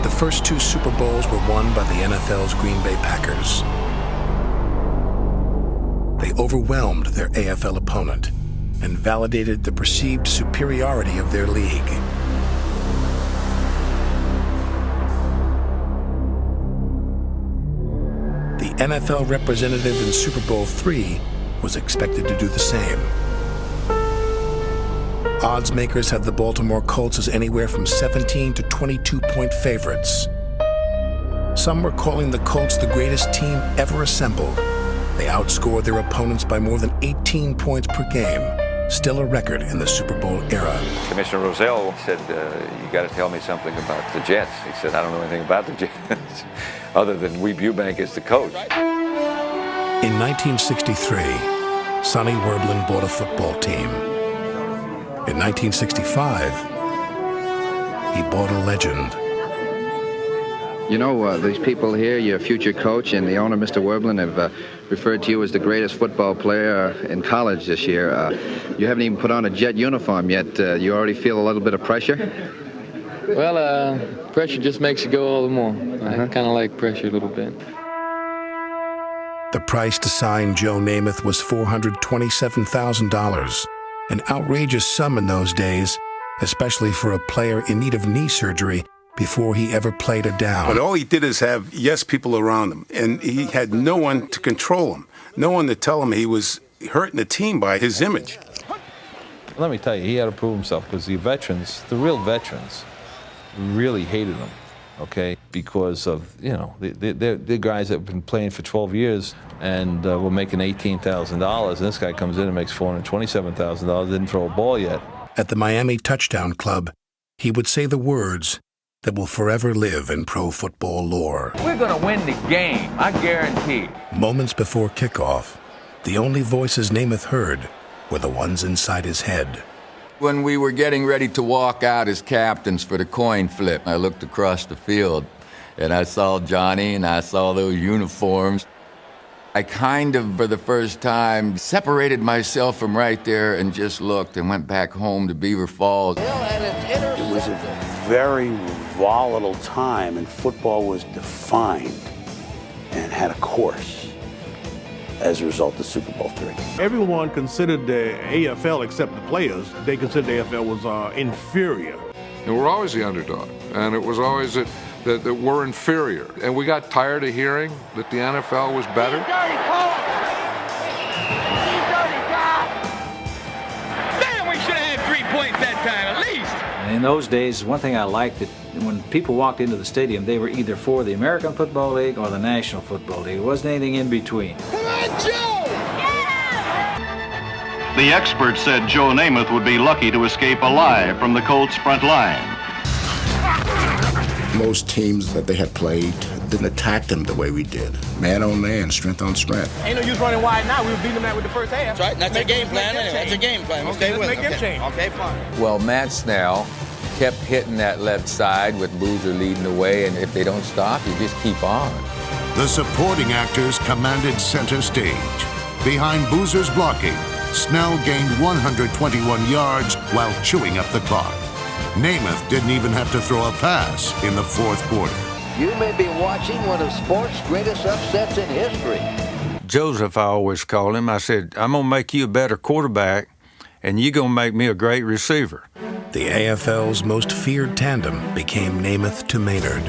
The first 2 Super Bowls were won by the NFL's Green Bay Packers. They overwhelmed their AFL opponent and validated the perceived superiority of their league. The NFL representative in Super Bowl III was expected to do the same. Odds makers had the Baltimore Colts as anywhere from 17 to 22-point favorites. Some were calling the Colts the greatest team ever assembled. They outscored their opponents by more than 18 points per game, still a record in the Super Bowl era. Commissioner Rozelle said, you got to tell me something about the Jets. He said, I don't know anything about the Jets, other than Weeb Ewbank is the coach. In 1963, Sonny Werblin bought a football team. In 1965, he bought a legend. You know, these people here, your future coach and the owner, Mr. Werblin, have referred to you as the greatest football player in college this year. You haven't even put on a Jet uniform yet. You already feel a little bit of pressure? Well, pressure just makes you go all the more. I kind of like pressure a little bit. The price to sign Joe Namath was $427,000, an outrageous sum in those days, especially for a player in need of knee surgery before he ever played a down. But all he did is have yes people around him, and he had no one to control him, no one to tell him he was hurting the team by his image. Let me tell you, he had to prove himself because the veterans, the real veterans, really hated him, okay, because of, you know, they're guys that have been playing for 12 years and were making $18,000, and this guy comes in and makes $427,000, didn't throw a ball yet. At the Miami Touchdown Club, he would say the words that will forever live in pro football lore. We're going to win the game, I guarantee. Moments before kickoff, the only voices Namath heard were the ones inside his head. When we were getting ready to walk out as captains for the coin flip, I looked across the field and I saw Johnny and I saw those uniforms. I kind of, for the first time, separated myself from right there and just looked and went back home to Beaver Falls. It was a very volatile time, and football was defined and had a course as a result of Super Bowl III. Everyone considered the AFL, except the players, they considered the AFL was inferior. And we're always the underdog, and it was always that we're inferior. And we got tired of hearing that the NFL was better. Damn, we should have had 3 points that time, at least. In those days, one thing I liked, that when people walked into the stadium, they were either for the American Football League or the National Football League. There wasn't anything in between. Come on, Joe! The experts said Joe Namath would be lucky to escape alive from the Colts' front line. Most teams that they had played didn't attack them the way we did. Man on man, strength on strength. Ain't no use running wide now. We were beating them out with the first half. That's right. That's a game plan. That's a game plan. Okay, let's make them change. Okay, fine. Well, Matt Snell kept hitting that left side with Boozer leading the way, and if they don't stop, you just keep on. The supporting actors commanded center stage. Behind Boozer's blocking, Snell gained 121 yards while chewing up the clock. Namath didn't even have to throw a pass in the fourth quarter. You may be watching one of sports' greatest upsets in history. Joseph, I always called him. I said, I'm going to make you a better quarterback, and you're going to make me a great receiver. The AFL's most feared tandem became Namath to Maynard.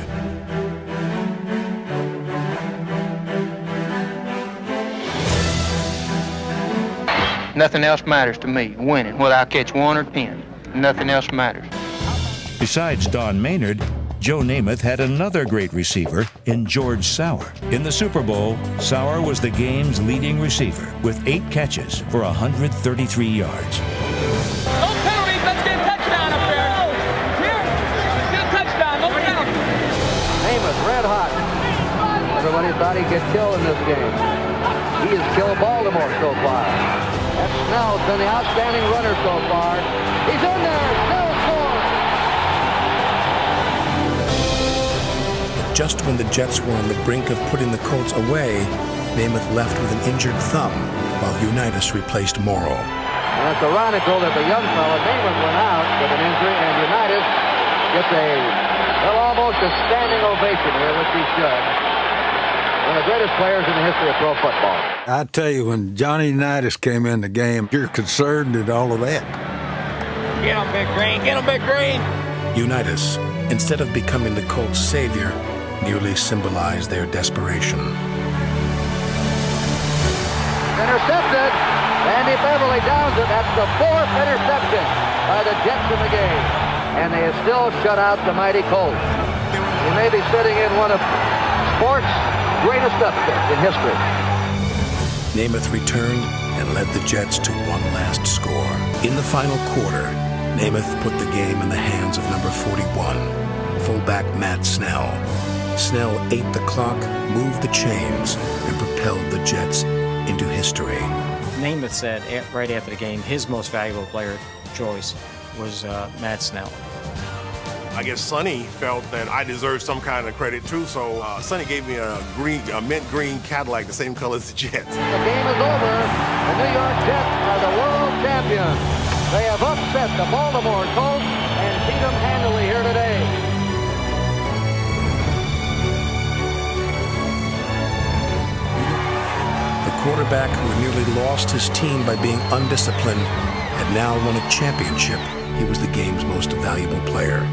Nothing else matters to me, winning, whether I catch 1 or 10. Nothing else matters. Besides Don Maynard, Joe Namath had another great receiver in George Sauer. In the Super Bowl, Sauer was the game's leading receiver with 8 catches for 133 yards. No penalties, let's get a touchdown up there. Here, get a touchdown, no penalties. Namath red hot. Everybody thought he'd get killed in this game. He has killed Baltimore so far. That's Snell's been the outstanding runner so far. He's in there, Snell scores! Just when the Jets were on the brink of putting the Colts away, Namath left with an injured thumb, while Unitas replaced Morrill. And it's ironical that the young fellow, Namath, went out with an injury, and Unitas gets almost a standing ovation here, which he should. One of the greatest players in the history of pro football. I tell you, when Johnny Unitas came in the game, you're concerned and all of that. Get him, Big Green. Get him, Big Green. Unitas, instead of becoming the Colts' savior, merely symbolized their desperation. Intercepted. Andy Beverly downs it. That's the 4th interception by the Jets in the game. And they have still shut out the mighty Colts. He may be sitting in one of sports' greatest upsets in history. Namath returned and led the Jets to one last score. In the final quarter, Namath put the game in the hands of number 41, fullback Matt Snell. Snell ate the clock, moved the chains, and propelled the Jets into history. Namath said right after the game his most valuable player choice was Matt Snell. I guess Sonny felt that I deserved some kind of credit too, so Sonny gave me a mint green Cadillac, the same color as the Jets. The game is over. The New York Jets are the world champions. They have upset the Baltimore Colts and beat them handily here today. The quarterback who had nearly lost his team by being undisciplined had now won a championship. He was the game's most valuable player.